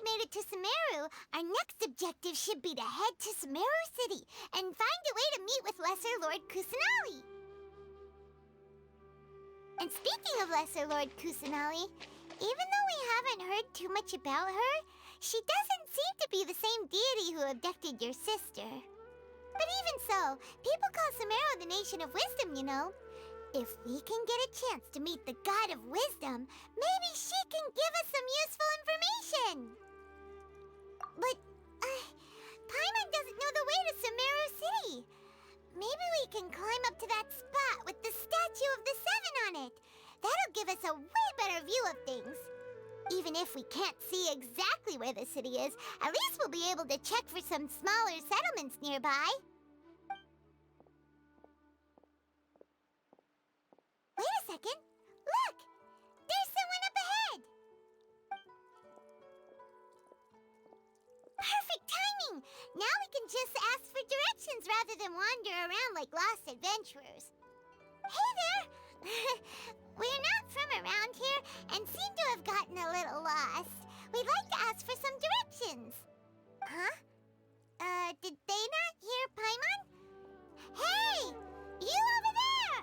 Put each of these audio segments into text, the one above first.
made it to Sumeru, our next objective should be to head to Sumeru City and find a way to meet with Lesser Lord Kusanali. And speaking of Lesser Lord Kusanali, even though we haven't heard too much about her, she doesn't seem to be the same deity who abducted your sister. But even so, people call Sumeru the Nation of Wisdom, you know. If we can get a chance to meet the God of Wisdom, maybe she can give us some useful information. But, Paimon doesn't know the way to Sumeru City. Maybe we can climb up to that spot with the statue of the Seven on it. That'll give us a way better view of things. Even if we can't see exactly where the city is, at least we'll be able to check for some smaller settlements nearby. Wait a second. Look! There's someone up ahead! Perfect timing! Now we can just ask for directions rather than wander around like lost adventurers. Hey there! We're not from around here and seem to have gotten a little lost. We'd like to ask for some directions. Huh? Did they not hear Paimon? Hey! You over there!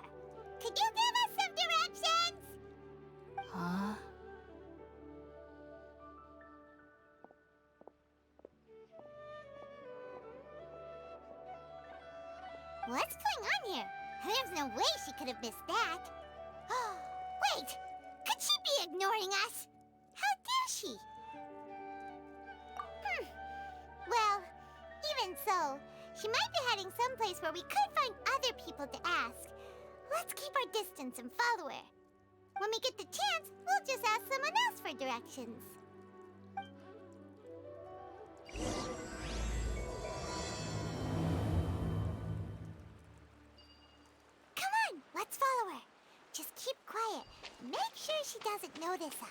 Could you give us some directions? Huh? What's going on here? There's no way she could have missed that. Wait! Could she be ignoring us? How dare she? Well, even so, she might be heading someplace where we could find other people to ask. Let's keep our distance and follow her. When we get the chance, we'll just ask someone else for directions. Come on, let's follow her. Just keep quiet. Make sure she doesn't notice us.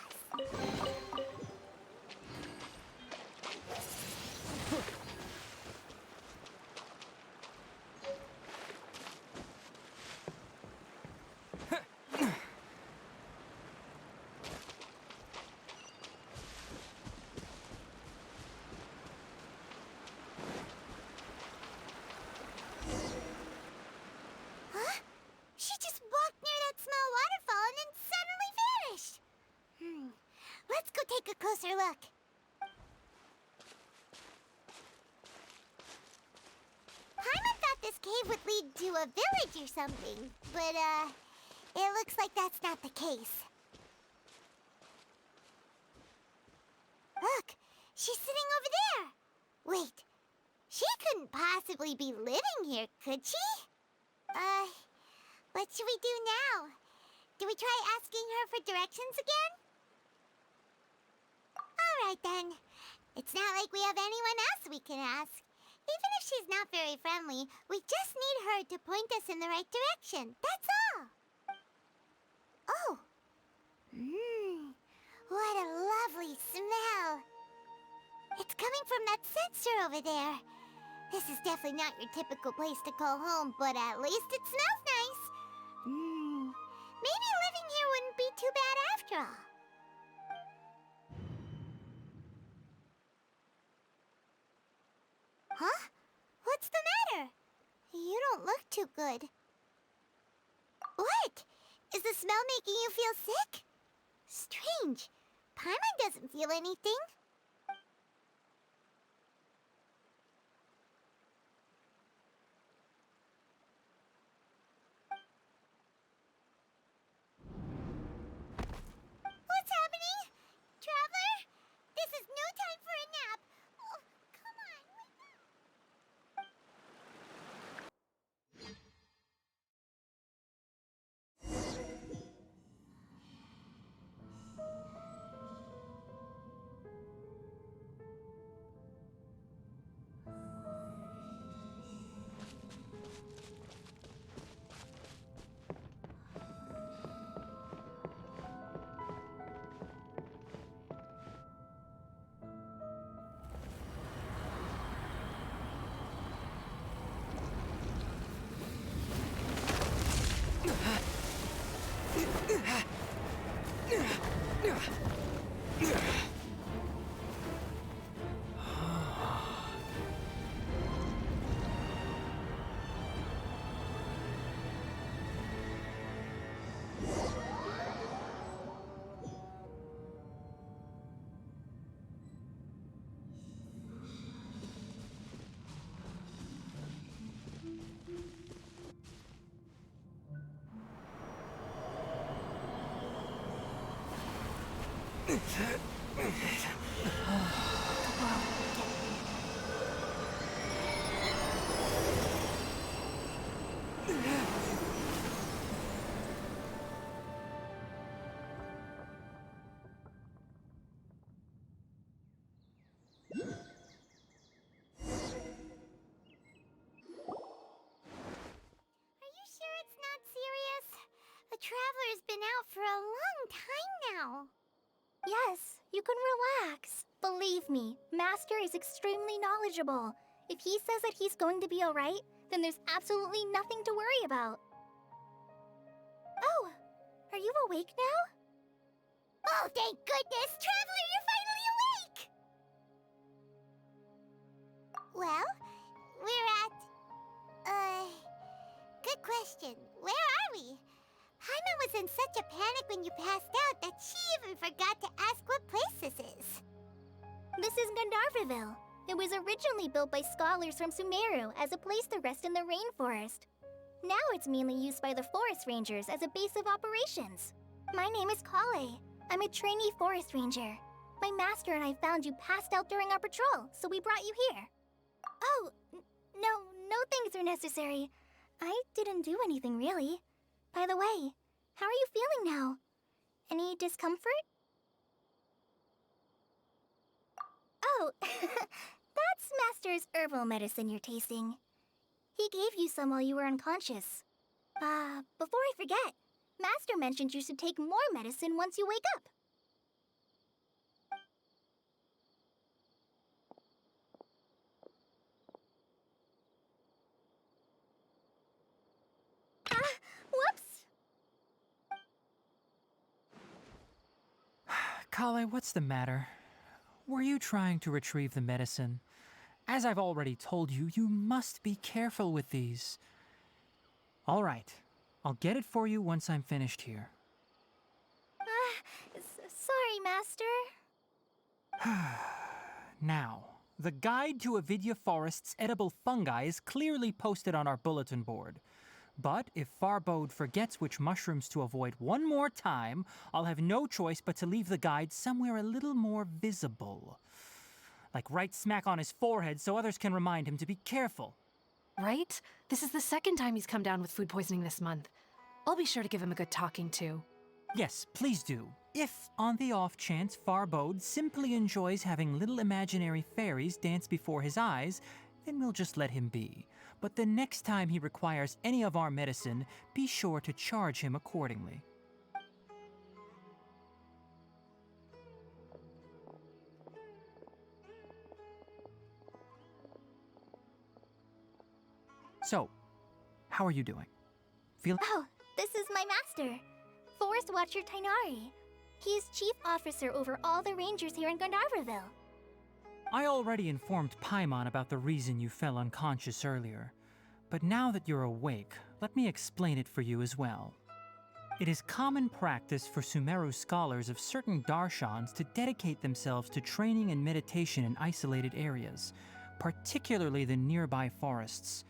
Closer look. Paimon thought this cave would lead to a village or something, but it looks like that's not the case. Look, she's sitting over there. Wait, she couldn't possibly be living here, could she? What should we do now? Do we try asking her for directions again? All right, then. It's not like we have anyone else we can ask. Even if she's not very friendly, we just need her to point us in the right direction. That's all. Oh. What a lovely smell. It's coming from that sensor over there. This is definitely not your typical place to call home, but at least it smells nice. Maybe living here wouldn't be too bad after all. Huh? What's the matter? You don't look too good. What? Is the smell making you feel sick? Strange. Paimon doesn't feel anything. What's happening? Traveler? This is no time for a nap. Oh, come on, wake up. The Traveler's been out for a long time now. Yes, you can relax. Believe me, Master is extremely knowledgeable. If he says that he's going to be alright, then there's absolutely nothing to worry about. Oh, are you awake now? Oh, thank goodness! Traveler, you're finally awake! Well, we're at... good question. Where are we? Paimon was in such a panic when you passed out that she even forgot to ask what place this is. This is Gandharvaville. It was originally built by scholars from Sumeru as a place to rest in the rainforest. Now it's mainly used by the forest rangers as a base of operations. My name is Collei. I'm a trainee forest ranger. My master and I found you passed out during our patrol, so we brought you here. Oh, no things are necessary. I didn't do anything really. By the way, how are you feeling now? Any discomfort? Oh, that's Master's herbal medicine you're tasting. He gave you some while you were unconscious. Before I forget, Master mentioned you should take more medicine once you wake up. Whoops! Collei, what's the matter? Were you trying to retrieve the medicine? As I've already told you, you must be careful with these. All right, I'll get it for you once I'm finished here. Sorry, Master. Now, the guide to Avidya Forest's edible fungi is clearly posted on our bulletin board. But if Farbode forgets which mushrooms to avoid one more time, I'll have no choice but to leave the guide somewhere a little more visible. Like right smack on his forehead so others can remind him to be careful. Right? This is the second time he's come down with food poisoning this month. I'll be sure to give him a good talking to. Yes, please do. If, on the off chance, Farbode simply enjoys having little imaginary fairies dance before his eyes, then we'll just let him be. But the next time he requires any of our medicine, be sure to charge him accordingly. So, how are you doing? Oh, this is my master, Forest Watcher Tighnari. He is chief officer over all the rangers here in Gandharvaville. I already informed Paimon about the reason you fell unconscious earlier. But now that you're awake, let me explain it for you as well. It is common practice for Sumeru scholars of certain darshans to dedicate themselves to training and meditation in isolated areas, particularly the nearby forests.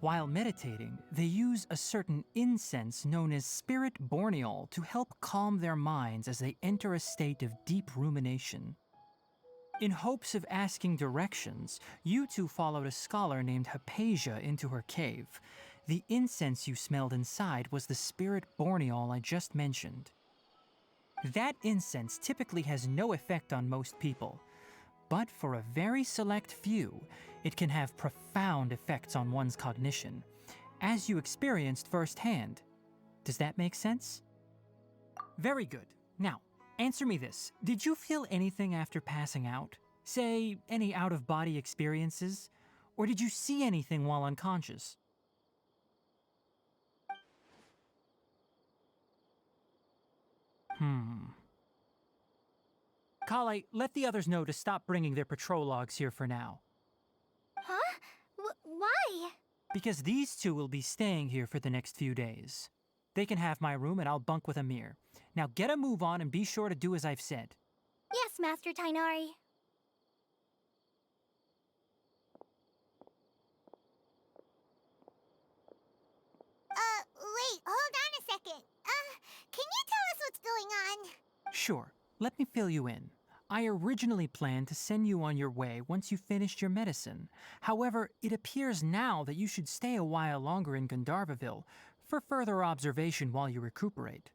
While meditating, they use a certain incense known as spirit borneol to help calm their minds as they enter a state of deep rumination. In hopes of asking directions, you two followed a scholar named Hypatia into her cave. The incense you smelled inside was the spirit borneol I just mentioned. That incense typically has no effect on most people, but for a very select few, it can have profound effects on one's cognition, as you experienced firsthand. Does that make sense? Very good. Now, answer me this. Did you feel anything after passing out? Say, any out-of-body experiences? Or did you see anything while unconscious? Collei, let the others know to stop bringing their patrol logs here for now. Huh? Why? Because these two will be staying here for the next few days. They can have my room and I'll bunk with Amir. Now get a move on and be sure to do as I've said. Yes, Master Tighnari. Wait, hold on a second. Can you tell us what's going on? Sure. Let me fill you in. I originally planned to send you on your way once you finished your medicine. However, it appears now that you should stay a while longer in Gandharvaville for further observation while you recuperate.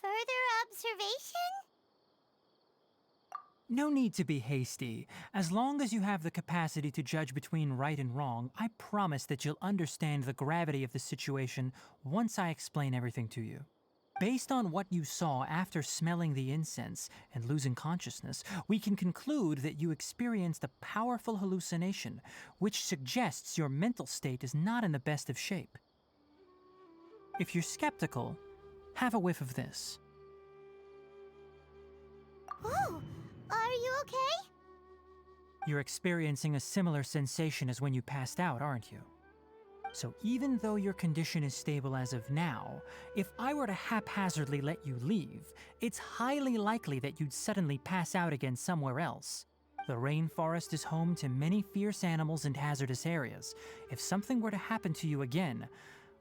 Further observation? No need to be hasty. As long as you have the capacity to judge between right and wrong, I promise that you'll understand the gravity of the situation once I explain everything to you. Based on what you saw after smelling the incense and losing consciousness, we can conclude that you experienced a powerful hallucination, which suggests your mental state is not in the best of shape. If you're skeptical, have a whiff of this. Oh, are you okay? You're experiencing a similar sensation as when you passed out, aren't you? So even though your condition is stable as of now, if I were to haphazardly let you leave, it's highly likely that you'd suddenly pass out again somewhere else. The rainforest is home to many fierce animals and hazardous areas. If something were to happen to you again,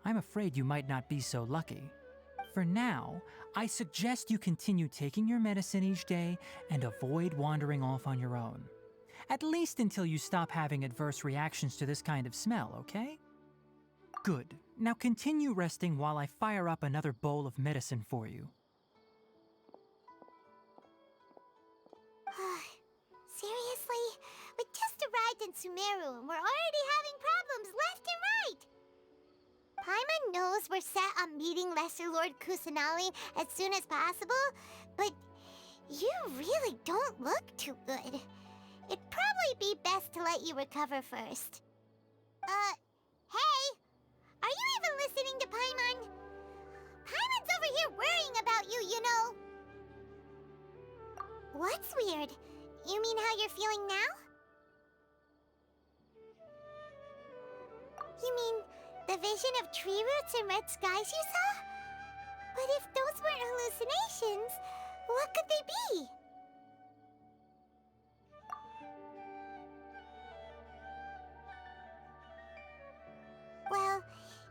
I'm afraid you might not be so lucky. For now, I suggest you continue taking your medicine each day and avoid wandering off on your own. At least until you stop having adverse reactions to this kind of smell, okay? Good. Now continue resting while I fire up another bowl of medicine for you. Seriously? We just arrived in Sumeru and we're already having problems left and right! Paimon knows we're set on meeting Lesser Lord Kusanali as soon as possible, but you really don't look too good. It'd probably be best to let you recover first. Hey! Are you even listening to Paimon? Paimon's over here worrying about you, you know. What's weird? You mean how you're feeling now? You mean the vision of tree roots and red skies you saw? But if those weren't hallucinations, what could they be? Well,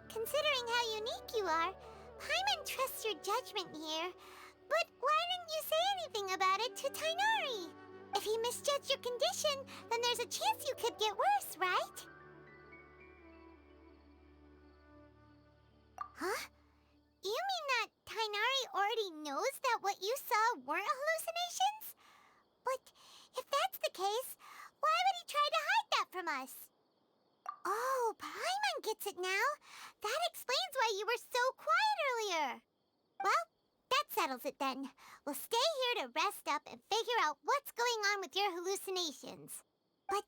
considering how unique you are, Paimon trusts your judgment here. But why didn't you say anything about it to Tighnari? If he misjudged your condition, then there's a chance you could get worse, right? Huh? You mean that Tighnari already knows that what you saw weren't hallucinations? But if that's the case, why would he try to hide that from us? Oh, Paimon gets it now. That explains why you were so quiet earlier. Well, that settles it then. We'll stay here to rest up and figure out what's going on with your hallucinations. But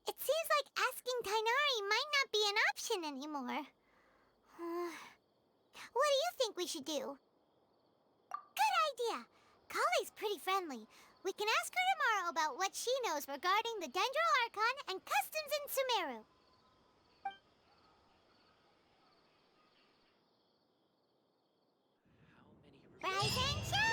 it seems like asking Tighnari might not be an option anymore. What do you think we should do? Good idea. Collei's pretty friendly. We can ask her tomorrow about what she knows regarding the Dendro Archon and customs in Sumeru. Rise and shine!